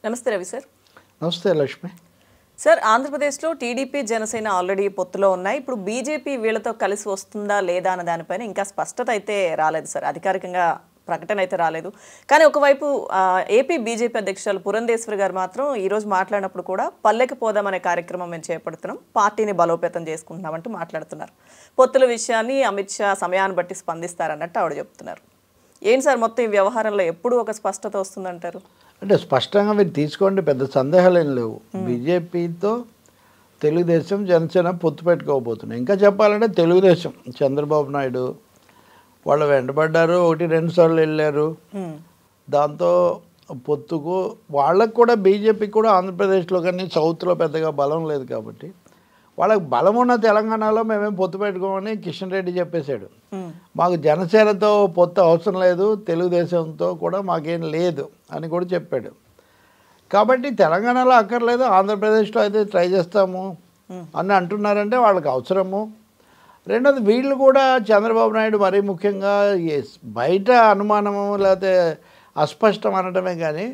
నమస్తే రవి సార్. నమస్తే లక్ష్మి. సార్, ఆంధ్రప్రదేశ్లో టీడీపీ జనసేన ఆల్రెడీ పొత్తులో ఉన్నాయి. ఇప్పుడు బీజేపీ వీళ్ళతో కలిసి వస్తుందా లేదా అన్న దానిపైన ఇంకా స్పష్టత అయితే రాలేదు సార్. అధికారికంగా ప్రకటన అయితే రాలేదు. కానీ ఒకవైపు ఏపీ బీజేపీ అధ్యక్షురాలు పురంధేశ్వరి గారు మాత్రం ఈరోజు మాట్లాడినప్పుడు కూడా పల్లెకి పోదామనే కార్యక్రమం మేము చేపడుతున్నాం, పార్టీని బలోపేతం చేసుకుంటున్నామంటూ మాట్లాడుతున్నారు. పొత్తుల విషయాన్ని అమిత్ షా సమయాన్ని బట్టి స్పందిస్తారన్నట్టు ఆవిడ చెప్తున్నారు. ఏంటి సార్ మొత్తం ఈ వ్యవహారంలో ఎప్పుడు ఒక స్పష్టత వస్తుందంటారు? అంటే స్పష్టంగా మీరు తీసుకోండి, పెద్ద సందేహాలు ఏం లేవు. బీజేపీతో తెలుగుదేశం జనసేన పొత్తు పెట్టుకోబోతున్నాయి. ఇంకా చెప్పాలంటే తెలుగుదేశం చంద్రబాబు నాయుడు వాళ్ళు వెంటబడ్డారు, 1-2 సార్లు వెళ్ళారు. దాంతో పొత్తుకు వాళ్ళకు కూడా బీజేపీకి కూడా ఆంధ్రప్రదేశ్లో కానీ సౌత్లో పెద్దగా బలం లేదు కాబట్టి వాళ్ళకి బలం ఉన్న తెలంగాణలో మేమేం పొత్తు పెట్టుకోమని కిషన్ రెడ్డి చెప్పేశాడు. మాకు జనసేనతో పొత్తు అవసరం లేదు, తెలుగుదేశంతో కూడా మాకేం లేదు అని కూడా చెప్పాడు. కాబట్టి తెలంగాణలో అక్కర్లేదు, ఆంధ్రప్రదేశ్లో అయితే ట్రై చేస్తాము అని అంటున్నారంటే వాళ్ళకి అవసరము. రెండోది వీళ్ళు కూడా చంద్రబాబు నాయుడు మరీ ముఖ్యంగా బయట అనుమానము లేకపోతే అస్పష్టం అనటమే కానీ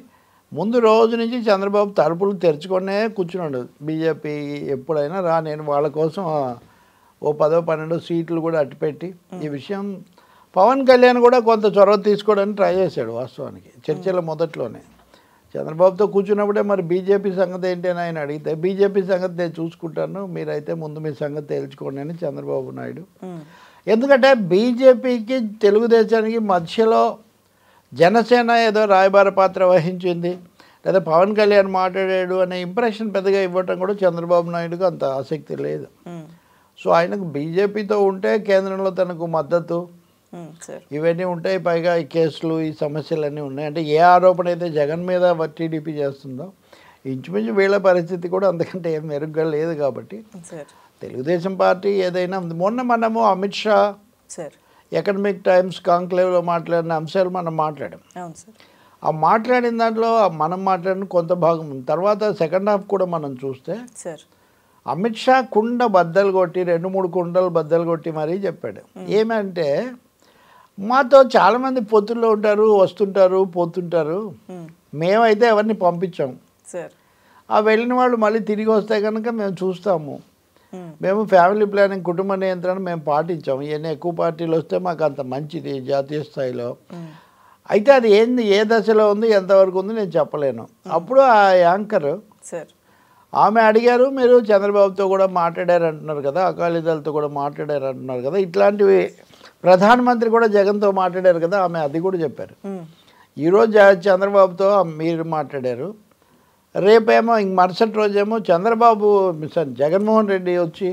ముందు రోజు నుంచి చంద్రబాబు తలుపులు తెరుచుకొనే కూర్చున్నాడు. బీజేపీ ఎప్పుడైనా రా, నేను వాళ్ళ కోసం ఓ 10-12 సీట్లు కూడా అట్టుపెట్టి ఈ విషయం పవన్ కళ్యాణ్ కూడా కొంత చొరవ తీసుకోవడానికి ట్రై చేశాడు. వాస్తవానికి చర్చల మొదట్లోనే చంద్రబాబుతో కూర్చున్నప్పుడే మరి బీజేపీ సంగతి ఏంటి అని ఆయన అడిగితే బీజేపీ సంగతి నేను చూసుకుంటాను, మీరైతే ముందు మీ సంగతి తేల్చుకోండి అని చంద్రబాబు నాయుడు. ఎందుకంటే బీజేపీకి తెలుగుదేశానికి మధ్యలో జనసేన ఏదో రాయబార పాత్ర వహించింది లేదా పవన్ కళ్యాణ్ మాట్లాడాడు అనే ఇంప్రెషన్ పెద్దగా ఇవ్వటం కూడా చంద్రబాబు నాయుడుకు అంత ఆసక్తి లేదు. సో ఆయనకు బీజేపీతో ఉంటే కేంద్రంలో తనకు మద్దతు ఇవన్నీ ఉంటాయి. పైగా ఈ కేసులు ఈ సమస్యలన్నీ ఉన్నాయి. అంటే ఏ ఆరోపణ అయితే జగన్ మీద టీడీపీ చేస్తుందో ఇంచుమించు వీళ్ళ పరిస్థితి కూడా అంతకంటే ఏం మెరుగ్గా లేదు. కాబట్టి తెలుగుదేశం పార్టీ ఏదైనా మొన్న మనము అమిత్ షా ఎకనమిక్ టైమ్స్ కాంక్లేవ్లో మాట్లాడిన అంశాలు మనం మాట్లాడాం. ఆ మాట్లాడిన దాంట్లో మనం మాట్లాడిన కొంత భాగం ఉంది. తర్వాత సెకండ్ హాఫ్ కూడా మనం చూస్తే అమిత్ షా కుండ బద్దలు కొట్టి 2-3 కుండలు బద్దలు కొట్టి మరీ చెప్పాడు. ఏమంటే మాతో చాలామంది పొత్తుల్లో ఉంటారు, వస్తుంటారు, పోతుంటారు, మేమైతే ఎవరిని పంపించాము, ఆ వెళ్ళిన వాళ్ళు మళ్ళీ తిరిగి వస్తే కనుక మేము చూస్తాము, మేము ఫ్యామిలీ ప్లానింగ్ కుటుంబ నియంత్రణ మేము పాటించాము, ఇవన్నీ ఎక్కువ పార్టీలు వస్తే మాకు అంత మంచిది జాతీయ స్థాయిలో. అయితే అది ఏంది, ఏ దశలో ఉంది, ఎంతవరకు ఉంది నేను చెప్పలేను. అప్పుడు ఆ యాంకర్ ఆమె అడిగారు, మీరు చంద్రబాబుతో కూడా మాట్లాడారు అంటున్నారు కదా, అకాలీదళతో కూడా మాట్లాడారు అంటున్నారు కదా, ఇట్లాంటివి ప్రధానమంత్రి కూడా జగన్తో మాట్లాడారు కదా, ఆమె అది కూడా చెప్పారు. ఈరోజు చంద్రబాబుతో మీరు మాట్లాడారు, రేపేమో మరుసటి రోజేమో చంద్రబాబు జగన్మోహన్ రెడ్డి వచ్చి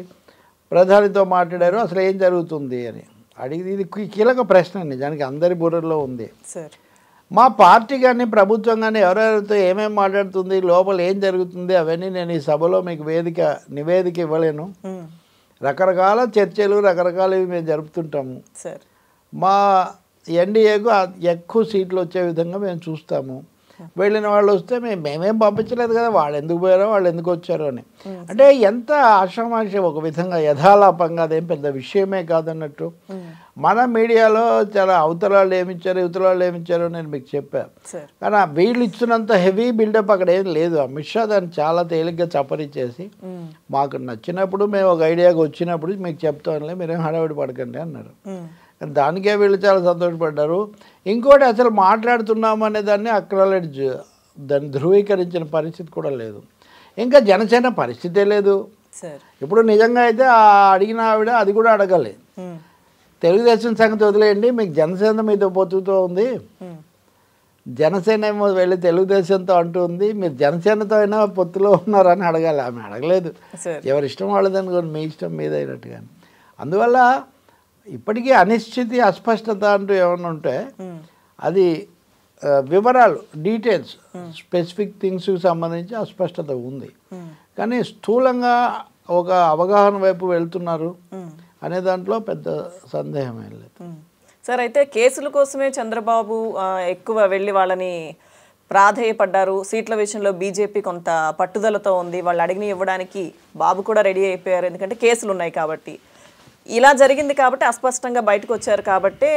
ప్రధానితో మాట్లాడారు, అసలు ఏం జరుగుతుంది అని అడిగి ఇది కీలక ప్రశ్న నిజానికి అందరి బుర్రలో ఉంది. మా పార్టీ కానీ ప్రభుత్వం కానీ ఎవరెవరితో ఏమేమి మాట్లాడుతుంది, లోపల ఏం జరుగుతుంది అవన్నీ నేను ఈ సభలో మీకు నివేదిక ఇవ్వలేను. రకరకాల చర్చలు రకరకాలవి మేము జరుపుతుంటాము. మా ఎన్డీఏకు ఎక్కువ సీట్లు వచ్చే విధంగా మేము చూస్తాము. వెళ్ళిన వాళ్ళు వస్తే మేమేం పంపించలేదు కదా, వాళ్ళు ఎందుకు పోయారో వాళ్ళు ఎందుకు వచ్చారో అని. అంటే ఎంత ఆషామాషి, ఒక విధంగా యథాలాపంగా, అదేం పెద్ద విషయమే కాదన్నట్టు. మన మీడియాలో చాలా అవతలాళ్ళు ఏమిచ్చారు ఇవతలాళ్ళు ఏమిచ్చారో నేను మీకు చెప్పాను. కానీ వీళ్ళు ఇచ్చినంత హెవీ బిల్డప్ అక్కడ ఏం లేదు. అమిత్ షా దాన్ని చాలా తేలిగ్గా చప్పరిచ్చేసి మాకు నచ్చినప్పుడు మేము ఒక ఐడియాకి వచ్చినప్పుడు మీకు చెప్తానులే, మీరేం హడావిడి పడకండి అన్నారు. దానికే వీళ్ళు చాలా సంతోషపడ్డారు. ఇంకోటి అసలు మాట్లాడుతున్నాము అనే దాన్ని అక్నాలెడ్జ్, దాన్ని ధృవీకరించిన పరిస్థితి కూడా లేదు. ఇంకా జనసేన పరిస్థితే లేదు. ఇప్పుడు నిజంగా అయితే అడిగిన ఆవిడ అది కూడా అడగాలి. తెలుగుదేశం సంగతి వదిలేయండి, మీకు జనసేన మీద పొత్తుతో ఉంది, జనసేన ఏమో వెళ్ళి తెలుగుదేశంతో అంటూ ఉంది, మీరు జనసేనతో అయినా పొత్తులో ఉన్నారని అడగాలి. ఆమె అడగలేదు. ఎవరి ఇష్టం వాళ్ళదని, మీ ఇష్టం మీద అయినట్టుగా. అందువల్ల ఇప్పటికీ అనిశ్చితి అస్పష్టత అంటూ ఏమైనా ఉంటే అది వివరాలు, డీటెయిల్స్, స్పెసిఫిక్ థింగ్స్కి సంబంధించి అస్పష్టత ఉంది. కానీ స్థూలంగా ఒక అవగాహన వైపు వెళ్తున్నారు అనే దాంట్లో పెద్ద సందేహం ఏం లేదు. సార్, అయితే కేసుల కోసమే చంద్రబాబు ఎక్కువ వెళ్ళి వాళ్ళని ప్రాధేయపడ్డారు. సీట్ల విషయంలో బీజేపీ కొంత పట్టుదలతో ఉంది, వాళ్ళు అడిగిన ఇవ్వడానికి బాబు కూడా రెడీ అయిపోయారు, ఎందుకంటే కేసులు ఉన్నాయి కాబట్టి. ఇలా జరిగింది కాబట్టి అస్పష్టంగా బయటకు వచ్చారు కాబట్టి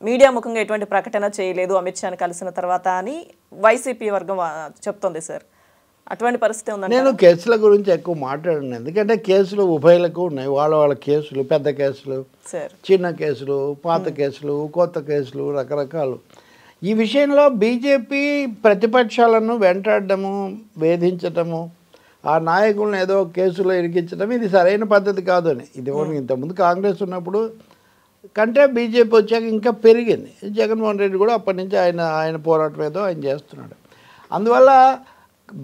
మీడియా ముఖంగా ఎటువంటి ప్రకటన చేయలేదు అమిత్ షాని కలిసిన తర్వాత అని వైసీపీ వర్గం చెప్తోంది సార్. అటువంటి పరిస్థితి ఉందండి. నేను కేసుల గురించి ఎక్కువ మాట్లాడను, ఎందుకంటే కేసులు ఉభయలకు ఉన్నాయి. వాళ్ళ కేసులు, పెద్ద కేసులు, చిన్న కేసులు, పాత కేసులు, కొత్త కేసులు, రకరకాలు. ఈ విషయంలో బీజేపీ ప్రతిపక్షాలను వెంటాడటము, వేధించటము, ఆ నాయకులను ఏదో కేసులో ఇరికించడం ఇది సరైన పద్ధతి కాదు అని. ఇది ఇంతకుముందు కాంగ్రెస్ ఉన్నప్పుడు కంటే బీజేపీ వచ్చాక ఇంకా పెరిగింది. జగన్మోహన్ రెడ్డి కూడా అప్పటి నుంచి ఆయన పోరాటం ఏదో ఆయన చేస్తున్నాడు. అందువల్ల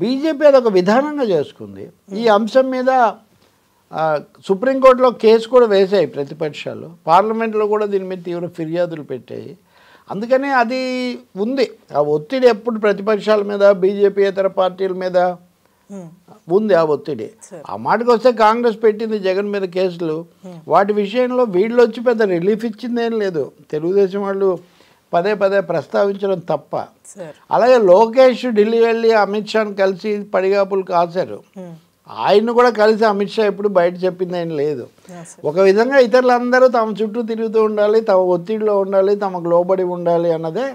బీజేపీ అదొక విధానంగా చేసుకుంది. ఈ అంశం మీద సుప్రీంకోర్టులో కేసు కూడా వేసాయి ప్రతిపక్షాలు, పార్లమెంట్లో కూడా దీని మీద తీవ్ర ఫిర్యాదులు పెట్టాయి. అందుకని అది ఉంది. ఆ ఒత్తిడి ఎప్పుడు ప్రతిపక్షాల మీద, బీజేపీ ఇతర పార్టీల మీద ఉంది ఆ ఒత్తిడి. ఆ మాటకు వస్తే కాంగ్రెస్ పెట్టింది జగన్ మీద కేసులు, వాటి విషయంలో వీళ్ళు వచ్చి పెద్ద రిలీఫ్ ఇచ్చిందేం లేదు. తెలుగుదేశం వాళ్ళు పదే పదే ప్రస్తావించడం తప్ప. అలాగే లోకేష్ ఢిల్లీ వెళ్ళి అమిత్ షాని కలిసి పడిగాపులు కాశారు. ఆయన్ను కూడా కలిసి అమిత్ షా ఎప్పుడు బయట చెప్పింది ఏం లేదు. ఒక విధంగా ఇతరులందరూ తమ చుట్టూ తిరుగుతూ ఉండాలి, తమ ఒత్తిడిలో ఉండాలి, తమకు లోబడి ఉండాలి అన్నదే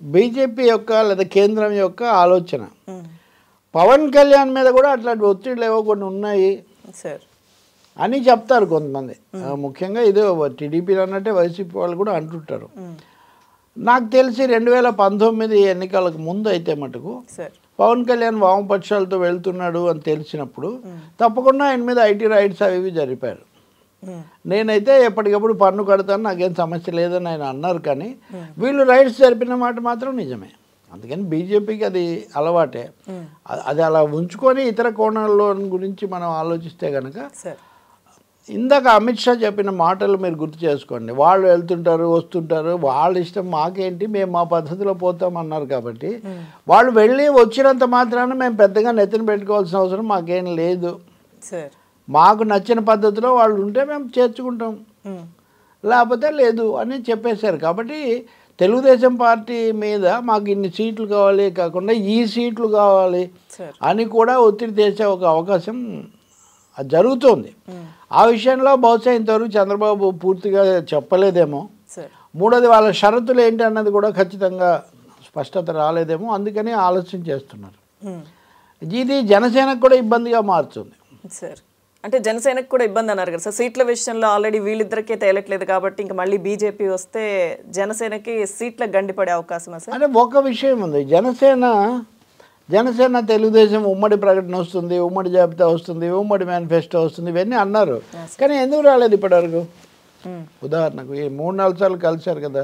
బీజేపీ యొక్క లేదా కేంద్రం యొక్క ఆలోచన. పవన్ కళ్యాణ్ మీద కూడా అట్లాంటి ఒత్తిడిలు ఏవో కొన్ని ఉన్నాయి అని చెప్తారు కొంతమంది. ముఖ్యంగా ఇదే టీడీపీ అన్నట్టే వైసీపీ వాళ్ళు కూడా అంటుంటారు. నాకు తెలిసి 2019 ఎన్నికలకు ముందు అయితే మటుకు పవన్ కళ్యాణ్ వామపక్షాలతో వెళ్తున్నాడు అని తెలిసినప్పుడు తప్పకుండా ఆయన మీద ఐటీ రైట్స్ అవి జరిపారు. నేనైతే ఎప్పటికప్పుడు పన్ను కడతాను, నాకేం సమస్య లేదని ఆయన అన్నారు. కానీ వీళ్ళు రైట్స్ జరిపిన మాట మాత్రం నిజమే. అందుకని బీజేపీకి అది అలవాటే. అది అలా ఉంచుకొని ఇతర కోణాల్లో గురించి మనం ఆలోచిస్తే కనుక ఇందాక అమిత్ షా చెప్పిన మాటలు మీరు గుర్తు చేసుకోండి. వాళ్ళు వెళ్తుంటారు, వస్తుంటారు, వాళ్ళ ఇష్టం, మాకేంటి, మేము మా పద్ధతిలో పోతామన్నారు. కాబట్టి వాళ్ళు వెళ్ళి వచ్చినంత మాత్రాన మేము పెద్దగా నెత్తిన పెట్టుకోవాల్సిన అవసరం మాకేం లేదు. మాకు నచ్చిన పద్ధతిలో వాళ్ళు ఉంటే మేము చేర్చుకుంటాం, లేకపోతే లేదు అని చెప్పేశారు. కాబట్టి తెలుగుదేశం పార్టీ మీద మాకు ఇన్ని సీట్లు కావాలి కాకుండా ఈ సీట్లు కావాలి అని కూడా ఒత్తిడి తెచ్చే ఒక అవకాశం జరుగుతుంది. ఆ విషయంలో బహుశా ఇంతవరకు చంద్రబాబు పూర్తిగా చెప్పలేదేమో. మూడోది వాళ్ళ షరతులు ఏంటి అన్నది కూడా ఖచ్చితంగా స్పష్టత రాలేదేమో, అందుకని ఆలోచన చేస్తున్నారు. ఇది జనసేనకు కూడా ఇబ్బందిగా మారుతుంది. అంటే జనసేనకు కూడా ఇబ్బంది అన్నారు కదా సార్. సీట్ల విషయంలో ఆల్రెడీ వీళ్ళిద్దరికీ తేలట్లేదు కాబట్టి ఇంకా మళ్ళీ బీజేపీ వస్తే జనసేనకి సీట్ల గండిపడే అవకాశం సార్. అంటే ఒక విషయం ఉంది, జనసేన తెలుగుదేశం ఉమ్మడి ప్రకటన వస్తుంది, ఉమ్మడి జాబితా వస్తుంది, ఉమ్మడి మేనిఫెస్టో వస్తుంది, ఇవన్నీ అన్నారు. కానీ ఎందుకు రాలేదు ఇప్పటివరకు? ఉదాహరణకు ఈ 3-4 సార్లు కలిశారు కదా,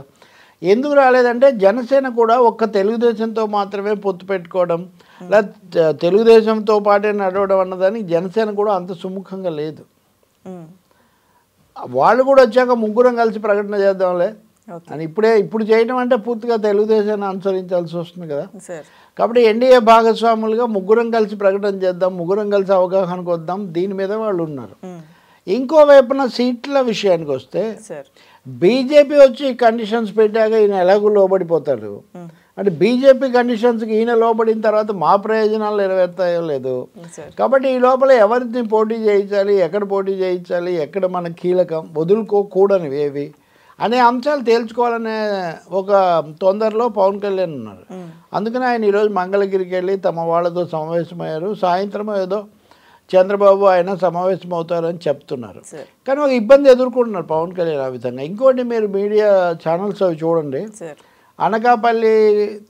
ఎందుకు రాలేదంటే జనసేన కూడా ఒక్క తెలుగుదేశంతో మాత్రమే పొత్తు పెట్టుకోవడం, లేదా తెలుగుదేశంతో పాటే నడవడం అన్నదానికి జనసేన కూడా అంత సుముఖంగా లేదు. వాళ్ళు కూడా వచ్చాక ముగ్గురం కలిసి ప్రకటన చేద్దాంలే అని ఇప్పుడు చేయడం అంటే పూర్తిగా తెలుగుదేశాన్ని అనుసరించాల్సి వస్తుంది కదా. కాబట్టి ఎన్డీఏ భాగస్వాములుగా ముగ్గురం కలిసి ప్రకటన చేద్దాం, ముగ్గురం కలిసి అవగాహనకు వద్దాం, దీని మీద వాళ్ళు ఉన్నారు. ఇంకోవైపున సీట్ల విషయానికి వస్తే బీజేపీ వచ్చి కండిషన్స్ పెట్టాక ఈయన ఎలాగో లోబడిపోతాడు. అంటే బీజేపీ కండిషన్స్కి ఈయన లోబడిన తర్వాత మా ప్రయోజనాలు నెరవేరుతాయో లేదు. కాబట్టి ఈ లోపల ఎవరిని పోటీ చేయించాలి, ఎక్కడ పోటీ చేయించాలి, ఎక్కడ మన కీలకం, వదులుకోకూడనివి ఏవి అనే అంశాలు తేల్చుకోవాలనే ఒక తొందరలో పవన్ కళ్యాణ్ ఉన్నారు. అందుకని ఆయన ఈరోజు మంగళగిరికి వెళ్ళి తమ వాళ్ళతో సమావేశమయ్యారు. సాయంత్రం ఏదో చంద్రబాబు ఆయన సమావేశం అవుతారని చెప్తున్నారు. కానీ ఒక ఇబ్బంది ఎదుర్కొంటున్నారు పవన్ కళ్యాణ్ ఆ విధంగా. ఇంకోటి మీరు మీడియా ఛానల్స్ అవి చూడండి, అనకాపల్లి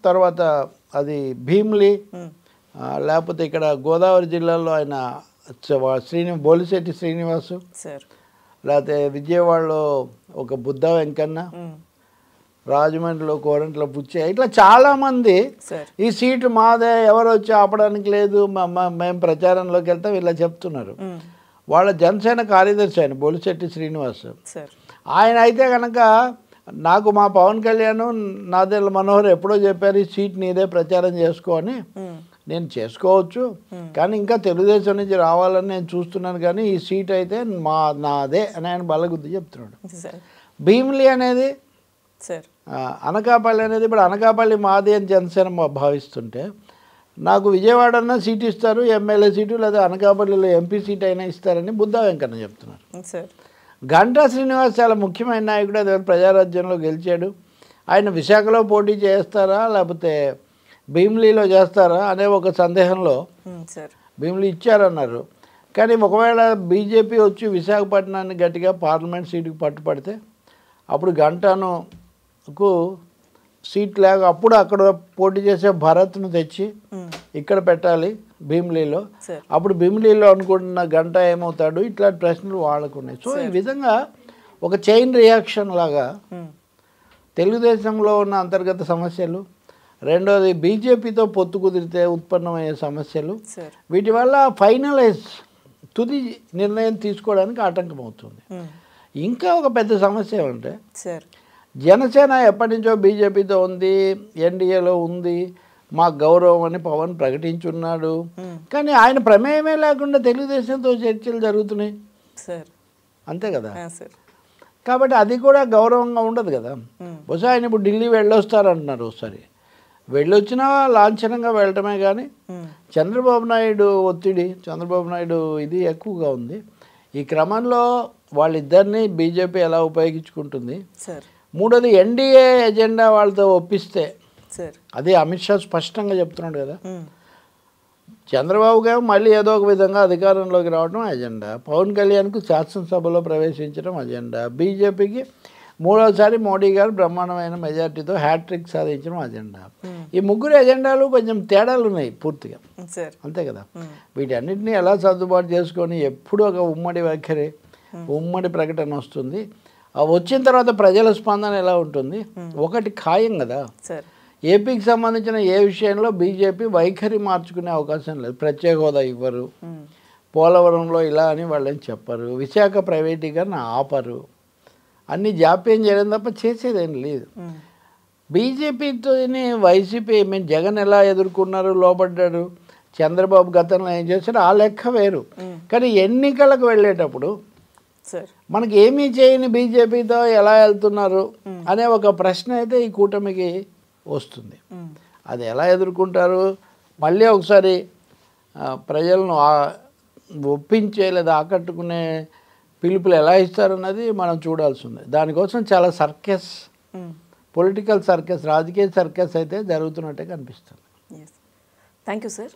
తర్వాత అది భీమిలి, లేకపోతే ఇక్కడ గోదావరి జిల్లాలో ఆయన బోలిశెట్టి శ్రీనివాసు, లేకపోతే విజయవాడలో ఒక బుద్ధ వెంకన్న, రాజమండ్రిలో కోరంట్ల పుచ్చే, ఇట్లా చాలామంది ఈ సీటు మాదే, ఎవరు వచ్చి ఆపడానికి లేదు, మేము ప్రచారంలోకి వెళ్తాం ఇలా చెప్తున్నారు. వాళ్ళ జనసేన కార్యదర్శి ఆయన బోలిశెట్టి శ్రీనివాస్. ఆయన అయితే కనుక నాకు మా పవన్ కళ్యాణ్ నాదెళ్ల మనోహర్ ఎప్పుడో చెప్పారు ఈ సీట్ నీదే ప్రచారం చేసుకో అని. నేను చేసుకోవచ్చు, కానీ ఇంకా తెలుగుదేశం నుంచి రావాలని నేను చూస్తున్నాను, కానీ ఈ సీట్ అయితే నాదే అని ఆయన బల్లగుద్ది చెప్తున్నాడు. భీమిలి అనేది అనకాపల్లి అనేది ఇప్పుడు అనకాపల్లి మాది అని జనసేన భావిస్తుంటే నాకు విజయవాడన్నా సీట్ ఇస్తారు, ఎమ్మెల్యే సీటు, లేదా అనకాపల్లిలో ఎంపీ సీట్ అయినా ఇస్తారని బుద్ధ వెంకన్న చెప్తున్నారు. గంటా శ్రీనివాస్ చాలా ముఖ్యమైన నాయకుడు, అది ప్రజారాజ్యంలో గెలిచాడు. ఆయన విశాఖలో పోటీ చేస్తారా లేకపోతే భీమిలీలో చేస్తారా అనే ఒక సందేహంలో భీమిలీ ఇచ్చారన్నారు. కానీ ఒకవేళ బీజేపీ వచ్చి విశాఖపట్నాన్ని గట్టిగా పార్లమెంట్ సీటుకు పట్టుపడితే అప్పుడు గంటానుకు సీట్ లేక అప్పుడు అక్కడ పోటీ చేసే భరత్ను తెచ్చి ఇక్కడ పెట్టాలి భీమిలీలో. అప్పుడు భీమిలీలో అనుకుంటున్న గంటా ఏమవుతాడు, ఇట్లాంటి ప్రశ్నలు వాళ్ళకు ఉన్నాయి. సో ఈ విధంగా ఒక చైన్ రియాక్షన్ లాగా తెలుగుదేశంలో ఉన్న అంతర్గత సమస్యలు, రెండోది బీజేపీతో పొత్తు కుదిరితే ఉత్పన్నమయ్యే సమస్యలు, వీటి వల్ల ఫైనలైజ్ తుది నిర్ణయం తీసుకోవడానికి ఆటంకం అవుతుంది. ఇంకా ఒక పెద్ద సమస్య ఏమంటే జనసేన ఎప్పటి నుంచో బీజేపీతో ఉంది, ఎన్డీఏలో ఉంది, మా గౌరవం అని పవన్ ప్రకటించున్నాడు. కానీ ఆయన ప్రమేయమే లేకుండా తెలుగుదేశంతో చర్చలు జరుగుతున్నాయి, అంతే కదా. కాబట్టి అది కూడా గౌరవంగా ఉండదు కదా. బహుశా ఆయన ఇప్పుడు ఢిల్లీ వెళ్ళొస్తారంటున్నారు. ఒకసారి వెళ్ళొచ్చినా లాంఛనంగా వెళ్ళటమే. కానీ చంద్రబాబు నాయుడు ఒత్తిడి, చంద్రబాబు నాయుడు ఇది ఎక్కువగా ఉంది. ఈ క్రమంలో వాళ్ళిద్దరినీ బీజేపీ ఎలా ఉపయోగించుకుంటుంది, మూడోది ఎన్డీఏ ఎజెండా వాళ్ళతో ఒప్పిస్తే, అదే అమిత్ షా స్పష్టంగా చెప్తున్నాడు కదా, చంద్రబాబుగా మళ్ళీ ఏదో ఒక విధంగా అధికారంలోకి రావడం అజెండా, పవన్ కళ్యాణ్కు శాసనసభలో ప్రవేశించడం అజెండా, బీజేపీకి మూడోసారి మోడీ గారు బ్రహ్మాండమైన మెజార్టీతో హ్యాట్రిక్ సాధించడం అజెండా. ఈ ముగ్గురు ఎజెండాలు కొంచెం తేడాలు ఉన్నాయి పూర్తిగా, అంతే కదా. వీటన్నిటిని ఎలా సర్దుబాటు చేసుకొని ఎప్పుడు ఒక ఉమ్మడి వైఖరి, ఉమ్మడి ప్రకటన వస్తుంది, వచ్చిన తర్వాత ప్రజల స్పందన ఎలా ఉంటుంది ఒకటి ఖాయం కదా. ఏపీకి సంబంధించిన ఏ విషయంలో బీజేపీ వైఖరి మార్చుకునే అవకాశం లేదు. ప్రత్యేక హోదా ఇవ్వరు, పోలవరంలో ఇలా అని వాళ్ళని చెప్పరు, విశాఖ ప్రైవేటీకరణ ఆపరు, అన్నీ జాప్యం చేయడం తప్ప చేసేదేం లేదు. బీజేపీతోని వైసీపీ జగన్ ఎలా ఎదుర్కొన్నారు, లోపడ్డాడు, చంద్రబాబు గతంలో ఏం చేశాడు ఆ లెక్క వేరు. కానీ ఎన్నికలకు వెళ్ళేటప్పుడు మనకి ఏమీ చేయని బీజేపీతో ఎలా వెళ్తున్నారు అనే ఒక ప్రశ్న అయితే ఈ కూటమికి వస్తుంది. అది ఎలా ఎదుర్కొంటారు, మళ్ళీ ఒకసారి ప్రజలను ఒప్పించే లేదా ఆకట్టుకునే పిలుపులు ఎలా ఇస్తారన్నది మనం చూడాల్సి ఉంది. దానికోసం చాలా సర్కస్, పొలిటికల్ సర్కస్, రాజకీయ సర్కస్ అయితే జరుగుతున్నట్టే కనిపిస్తుంది. Thank you sir.